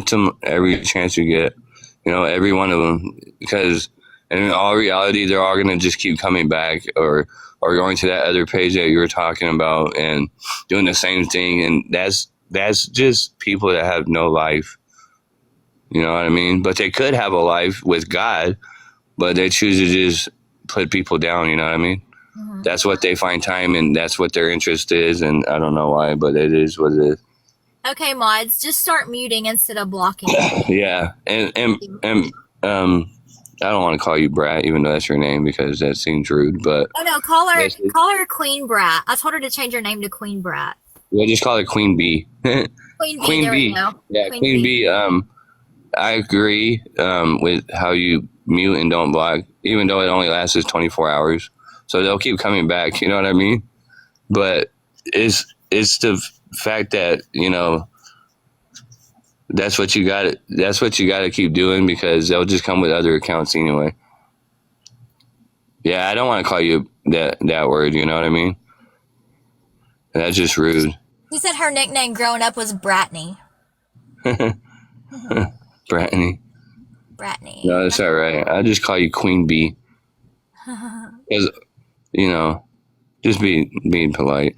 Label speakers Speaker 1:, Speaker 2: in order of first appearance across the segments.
Speaker 1: them every chance you get. Every one of them, because in all reality, they're all gonna just keep coming back or going to that other page that you were talking about and doing the same thing, and that's just people that have no life. You know what I mean? But they could have a life with God, but they choose to just put people down. You know what I mean?
Speaker 2: Mm-hmm.
Speaker 1: That's what they find time, and that's what their interest is, and I don't know why, but it is what it is.
Speaker 2: Okay, mods, just start muting instead of blocking.
Speaker 1: Yeah, and I don't want to call you Brat, even though that's your name, because that seems rude. But
Speaker 2: oh no, call her Queen Brat. I told her to change her name to Queen Brat.
Speaker 1: we'll just call it Queen Bee.
Speaker 2: Queen B.
Speaker 1: Queen
Speaker 2: there
Speaker 1: Bee.
Speaker 2: we go.
Speaker 1: Yeah, Queen Bee. I agree with how you mute and don't block, even though it only lasts 24 hours. So they'll keep coming back. You know what I mean? But it's the fact that that's what you got. That's what you got to keep doing, because they'll just come with other accounts anyway. Yeah, I don't want to call you that word. You know what I mean? That's just rude.
Speaker 2: He said her nickname growing up was Bratney.
Speaker 1: Bratney.
Speaker 2: Bratney.
Speaker 1: No, that's all right. I'll just call you Queen Bee. Because, just being polite.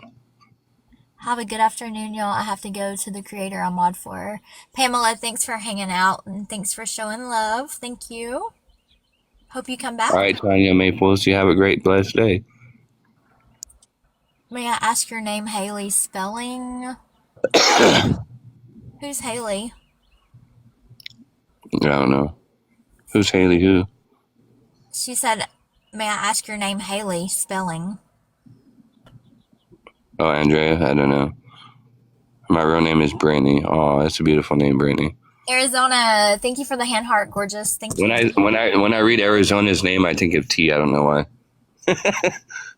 Speaker 2: Have a good afternoon, y'all. I have to go to the creator I'm mod for. Pamela, thanks for hanging out and thanks for showing love. Thank you. Hope you come back.
Speaker 1: All right, Tanya Maples, you have a great, blessed day.
Speaker 2: May I ask your name, Haley? Spelling? Who's Haley?
Speaker 1: I don't know. Who's Haley? Who?
Speaker 2: She said, may I ask your name, Haley? Spelling?
Speaker 1: Oh, Andrea? I don't know. My real name is Brittany. Oh, that's a beautiful name, Brittany.
Speaker 2: Arizona, thank you for the hand heart, gorgeous. Thank you.
Speaker 1: When I read Arizona's name, I think of tea. I don't know why.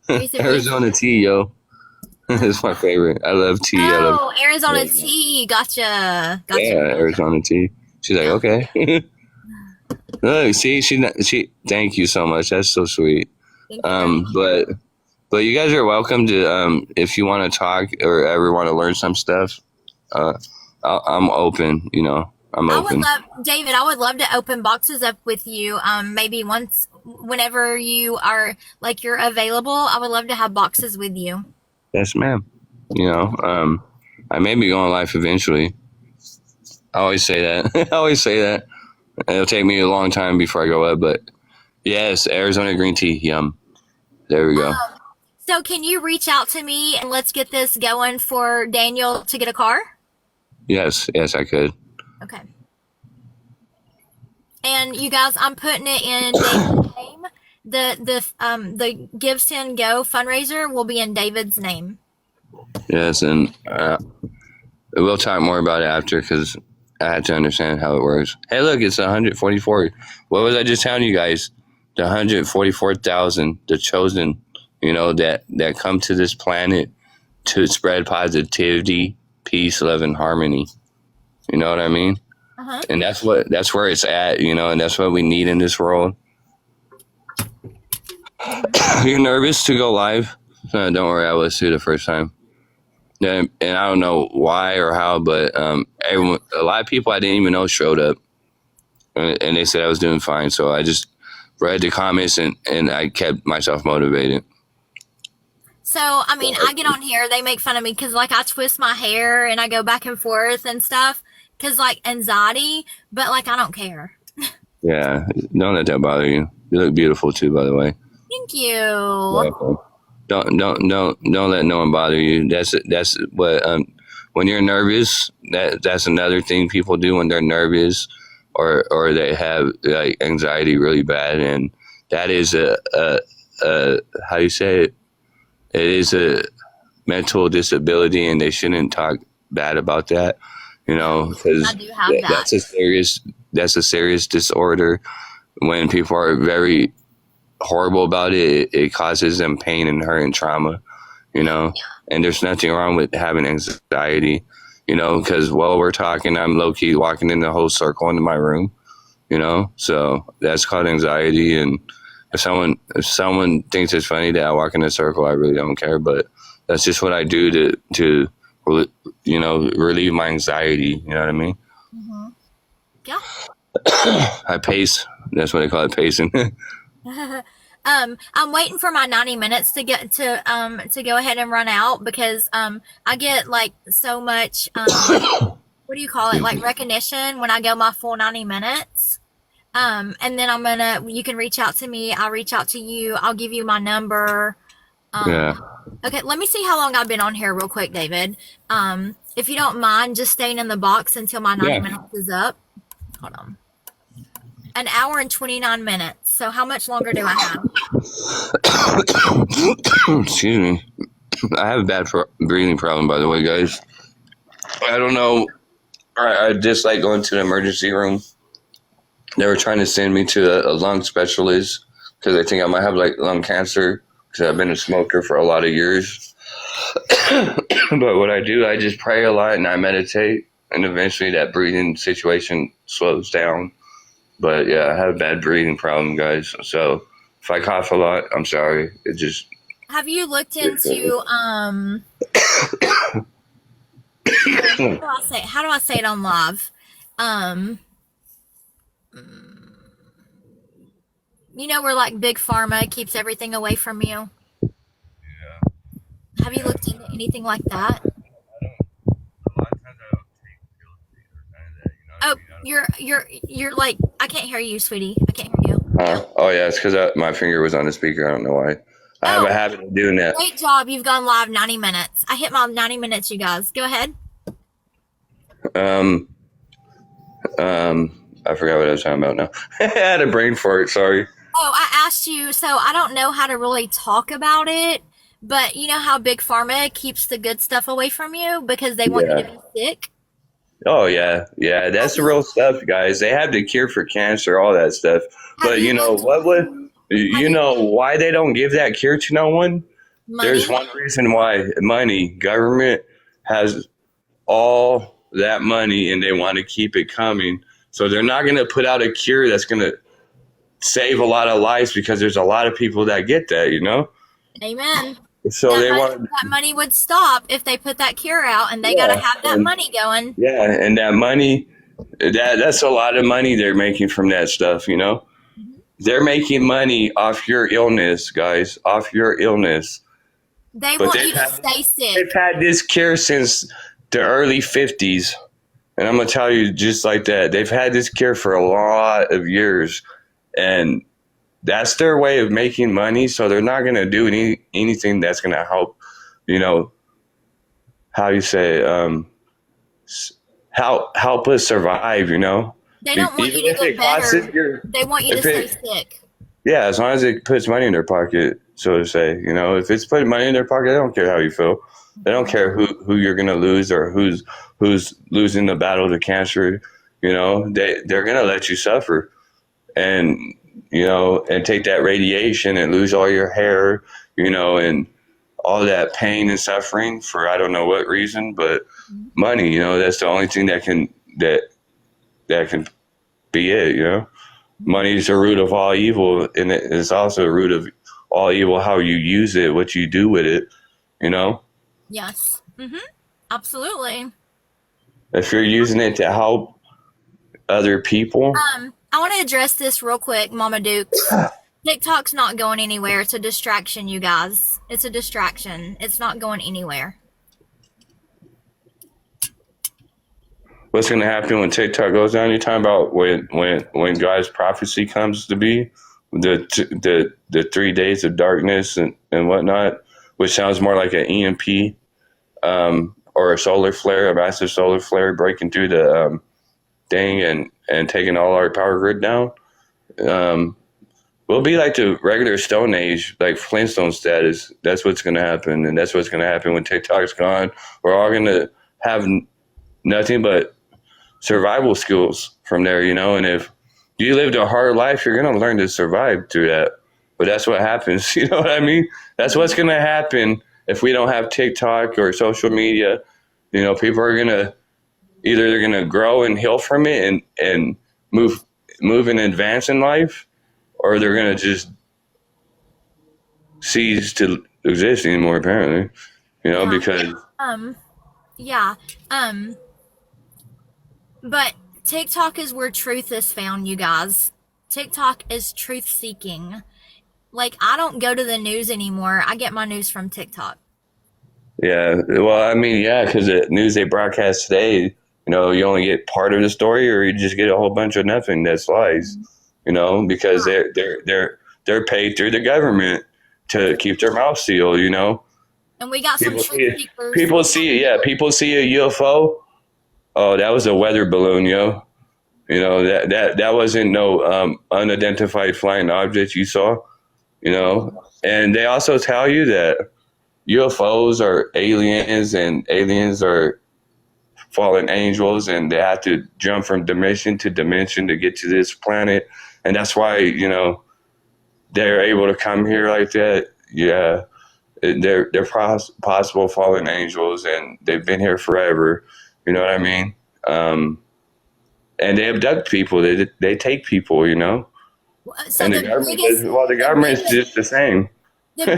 Speaker 1: Arizona tea, yo. It's my favorite. I love tea.
Speaker 2: Oh, Arizona tea. Gotcha.
Speaker 1: Yeah, Arizona tea. She's like, okay. Look, see, she. Thank you so much. That's so sweet. But you guys are welcome to if you want to talk or ever want to learn some stuff. I'm open. I'm open.
Speaker 2: David, I would love to open boxes up with you. Maybe whenever you are you're available, I would love to have boxes with you.
Speaker 1: Yes, ma'am. I may be going live eventually. I always say that. It'll take me a long time before I go up, but yes, Arizona green tea, yum. There we go.
Speaker 2: So can you reach out to me and let's get this going for Daniel to get a car?
Speaker 1: Yes, I could.
Speaker 2: Okay. And you guys, I'm putting it in David's name. The Give Send Go fundraiser will be in David's name.
Speaker 1: Yes, and we'll talk more about it after, because I had to understand how it works. Hey, look, it's 144. What was I just telling you guys? The 144,000, the chosen, that come to this planet to spread positivity, peace, love, and harmony. You know what I mean?
Speaker 2: Uh-huh.
Speaker 1: And that's where it's at, and that's what we need in this world. You're nervous to go live? No, don't worry, I was too the first time. And I don't know why or how, but a lot of people I didn't even know showed up, and they said I was doing fine. So I just read the comments and I kept myself motivated.
Speaker 2: So, I mean, I get on here, they make fun of me because, I twist my hair and I go back and forth and stuff because, anxiety, but, I don't care.
Speaker 1: Yeah, don't let that bother you. You look beautiful, too, by the way.
Speaker 2: Thank you.
Speaker 1: Welcome. Don't let no one bother you. That's what, when you're nervous, that's another thing people do when they're nervous or they have, anxiety really bad, and that is a how do you say it? It is a mental disability, and they shouldn't talk bad about that, because
Speaker 2: I do have that.
Speaker 1: That's a serious disorder. When people are very horrible about it, it causes them pain and hurt and trauma, and there's nothing wrong with having anxiety, because while we're talking, I'm low-key walking in the whole circle into my room, so that's called anxiety. And if someone thinks it's funny that I walk in a circle, I really don't care. But that's just what I do to relieve my anxiety. You know what I mean?
Speaker 2: Mm-hmm. Yeah.
Speaker 1: I pace. That's what I call it, pacing.
Speaker 2: I'm waiting for my 90 minutes to get to go ahead and run out because I get like so much what do you call it, like recognition when I go my full 90 minutes. And then you can reach out to me, I'll reach out to you, I'll give you my number.
Speaker 1: Yeah.
Speaker 2: Okay, let me see how long I've been on here real quick, David. If you don't mind just staying in the box until my 90 minutes is up. Hold on. An hour and 29 minutes. So how much longer do I have?
Speaker 1: Excuse me. I have a bad breathing problem, by the way, guys. I don't know. I just like going to the emergency room. They were trying to send me to a lung specialist because I think I might have like lung cancer because I've been a smoker for a lot of years. But what I do, I just pray a lot and I meditate, and eventually that breathing situation slows down. But yeah, I have a bad breathing problem, guys. So if I cough a lot, I'm sorry. It just.
Speaker 2: Have you looked into how do I say it on live? You know where like big pharma keeps everything away from you?
Speaker 1: Yeah.
Speaker 2: Have you looked into anything like that? Oh, you're like, I can't hear you, sweetie. I can't hear you.
Speaker 1: Oh yeah, it's because my finger was on the speaker. I don't know why. I have a habit of doing that.
Speaker 2: Great job. You've gone live 90 minutes. I hit my 90 minutes, you guys. Go ahead.
Speaker 1: I forgot what I was talking about now. I had a brain fart. Sorry.
Speaker 2: Oh, I asked you, so I don't know how to really talk about it, but you know how Big Pharma keeps the good stuff away from you because they want you to be sick?
Speaker 1: Oh, yeah. Yeah, that's the real stuff, guys. They have the cure for cancer, all that stuff. But you know why they don't give that cure to no one?
Speaker 2: Money?
Speaker 1: There's one reason why. Money. Government has all that money and they want to keep it coming. So they're not going to put out a cure that's going to save a lot of lives because there's a lot of people that get that, you know?
Speaker 2: Amen.
Speaker 1: So
Speaker 2: that money would stop if they put that cure out, and they got to have that money going.
Speaker 1: Yeah, and that money, that's a lot of money they're making from that stuff, you know? Mm-hmm. They're making money off your illness, guys, off your illness.
Speaker 2: They want you to stay sick.
Speaker 1: They've had this cure since the early 50s. And I'm going to tell you just like that. They've had this cure for a lot of years. And that's their way of making money. So they're not going to do anything that's going to help, you know, how you say, help us survive, you know?
Speaker 2: They don't want you to get better. They want you to stay sick.
Speaker 1: Yeah, as long as it puts money in their pocket, so to say. You know, if it's putting money in their pocket, they don't care how you feel. They don't care who you're going to lose or who's losing the battle to cancer. You know, they're going to let you suffer. And, you know, and take that radiation and lose all your hair, you know, and all that pain and suffering for I don't know what reason, but money, you know, that's the only thing that can be it, you know. Money is the root of all evil, and it's also a root of all evil how you use it, what you do with it, you know.
Speaker 2: Yes. Absolutely.
Speaker 1: If you're using it to help other people.
Speaker 2: I want to address this real quick, Mama Duke. TikTok's not going anywhere. It's a distraction, you guys. It's a distraction. It's not going anywhere.
Speaker 1: What's going to happen when TikTok goes down? You're talking about when God's prophecy comes to be, the 3 days of darkness and whatnot, which sounds more like an EMP or a solar flare, a massive solar flare breaking through the thing and taking all our power grid down. We'll be like the regular Stone Age, like Flintstone status. That's what's going to happen, and that's what's going to happen when TikTok's gone. We're all going to have nothing but survival skills from there, you know. And if you lived a hard life, you're going to learn to survive through that. But that's what happens, you know what I mean? That's what's going to happen if we don't have TikTok or social media. You know, people are going to either they're going to grow and heal from it and move and advance in life, or they're going to just cease to exist anymore, apparently, you know, because.
Speaker 2: But TikTok is where truth is found, you guys. TikTok is truth seeking. Like, I don't go to the news anymore. I get my news from TikTok.
Speaker 1: Yeah, well, I mean, yeah, because the news they broadcast today, you only get part of the story, or you just get a whole bunch of nothing that's lies. Because they're paid through the government to keep their mouth sealed.
Speaker 2: And we got
Speaker 1: People
Speaker 2: some
Speaker 1: see
Speaker 2: truth
Speaker 1: it.
Speaker 2: seekers.
Speaker 1: People see a UFO. Oh, that was a weather balloon, yo. That wasn't no unidentified flying object you saw. And they also tell you that UFOs are aliens and aliens are fallen angels, and they have to jump from dimension to dimension to get to this planet, and that's why they're able to come here like that. Yeah, they're possible fallen angels, and they've been here forever. You know what I mean? And they abduct people. They take people.
Speaker 2: So
Speaker 1: And the government's just the same.
Speaker 2: The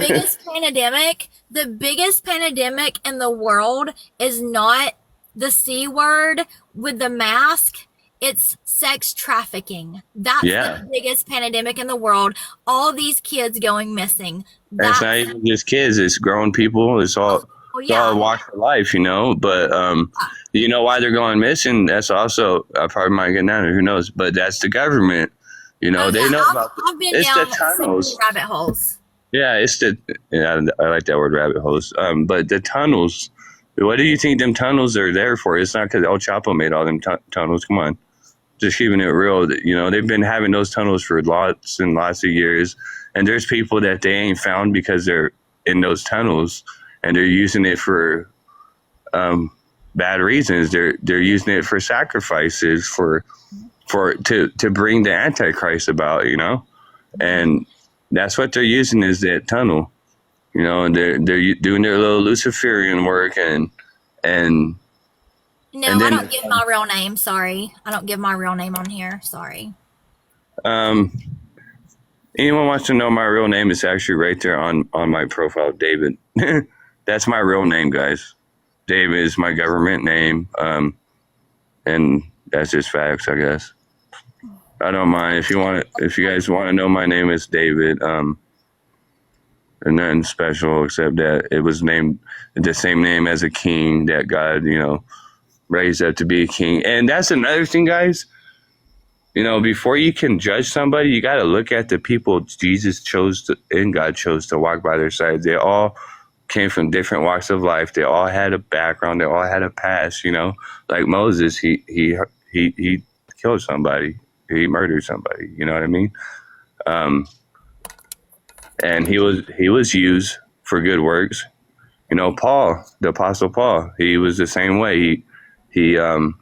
Speaker 2: biggest pandemic in the world is not the C word with the mask. It's sex trafficking. That's the biggest pandemic in the world. All these kids going missing.
Speaker 1: It's not even just kids. It's grown people. It's all walk of life, But you know why they're going missing? That's also I probably might get down. Who knows? But that's the government. They know about.
Speaker 2: I've been down the tunnels, rabbit holes.
Speaker 1: Yeah, I like that word, rabbit holes. But the tunnels. What do you think them tunnels are there for? It's not because El Chapo made all them tunnels. Come on, just keeping it real. They've been having those tunnels for lots and lots of years, and there's people that they ain't found because they're in those tunnels, and they're using it for bad reasons. They're using it for sacrifices to bring the Antichrist about, and that's what they're using is that tunnel. And they're doing their little Luciferian work and
Speaker 2: no, and then, I don't give my real name. Sorry, I don't give my real name on here. Sorry.
Speaker 1: Anyone wants to know my real name? It's actually right there on my profile, David. That's my real name, guys. David is my government name, and that's just facts, I guess. I don't mind if you guys want to know my name. It's David. And nothing special except that it was named the same name as a king that God, raised up to be a king. And that's another thing, guys. Before you can judge somebody, you got to look at the people Jesus chose and God chose to walk by their side. They all came from different walks of life. They all had a background. They all had a past. Like Moses, he killed somebody. He murdered somebody. You know what I mean? And he was used for good works. Paul, the Apostle Paul, he was the same way. He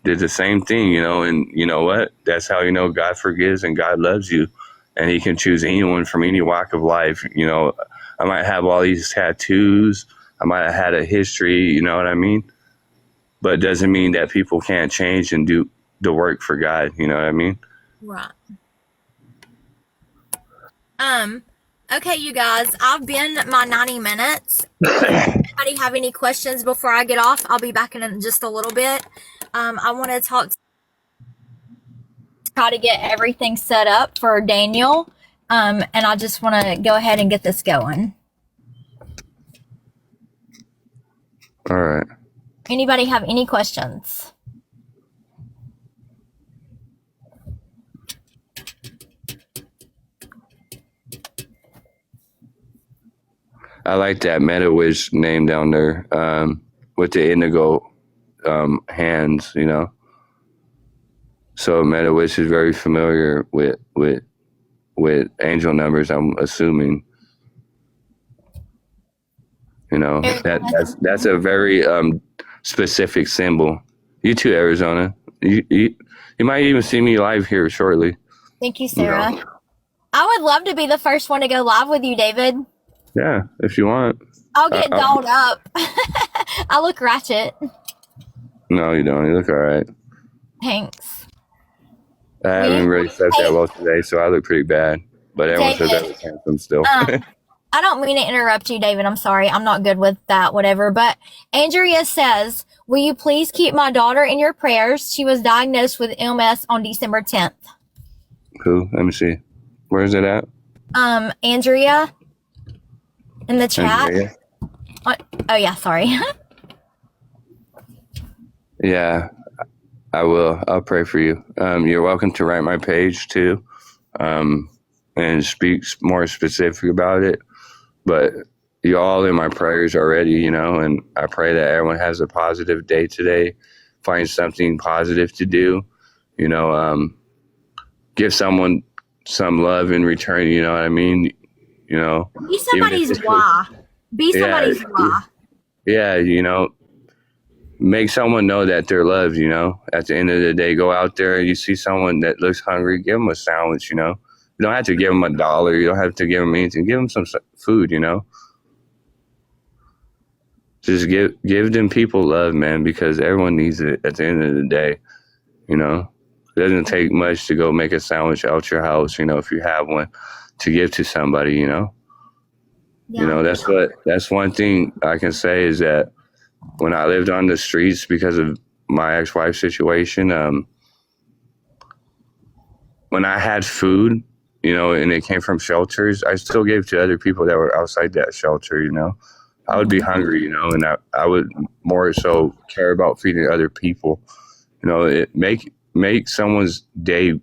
Speaker 1: did the same thing, and you know what? That's how God forgives and God loves you, and He can choose anyone from any walk of life. I might have all these tattoos, I might have had a history, you know what I mean? But it doesn't mean that people can't change and do the work for God. You know what I mean?
Speaker 2: Right. Okay, you guys, I've been my 90 minutes. Anybody have any questions before I get off? I'll be back in just a little bit. I want to try to get everything set up for Daniel. And I just want to go ahead and get this going.
Speaker 1: All right.
Speaker 2: Anybody have any questions?
Speaker 1: I like that MetaWish name down there with the indigo hands, So MetaWish is very familiar with angel numbers, I'm assuming. That's a very specific symbol. You too, Arizona. You might even see me live here shortly.
Speaker 2: Thank you, Sarah. I would love to be the first one to go live with you, David.
Speaker 1: Yeah, if you want.
Speaker 2: I'll get dolled up. I look ratchet.
Speaker 1: No, you don't. You look all right.
Speaker 2: Thanks.
Speaker 1: I haven't really slept that well today, so I look pretty bad. But everyone says I look handsome still.
Speaker 2: I don't mean to interrupt you, David. I'm sorry. I'm not good with that, whatever. But Andrea says, will you please keep my daughter in your prayers? She was diagnosed with MS on December 10th.
Speaker 1: Who? Let me see. Where is it at?
Speaker 2: Andrea in the chat.
Speaker 1: Andrea?
Speaker 2: Oh, yeah, sorry.
Speaker 1: Yeah, I will. I'll pray for you. You're welcome to write my page too, and speak more specific about it. But you're all in my prayers already, you know, and I pray that everyone has a positive day today. Find something positive to do, you know, give someone some love in return, you know what I mean? You know,
Speaker 2: Be somebody's why. Be somebody's why.
Speaker 1: Yeah, you know, make someone know that they're loved, you know. At the end of the day, go out there and you see someone that looks hungry, give them a sandwich, you know. You don't have to give them $1. You don't have to give them anything. Give them some food, you know. Just give them people love, man, because everyone needs it at the end of the day, you know. It doesn't take much to go make a sandwich out your house, you know, if you have one, to give to somebody, you know.
Speaker 2: Yeah.
Speaker 1: You know, that's one thing I can say is that when I lived on the streets because of my ex-wife's situation, when I had food, you know, and it came from shelters, I still gave to other people that were outside that shelter, you know. I would be hungry, you know, and I would more so care about feeding other people. You know, it make someone's day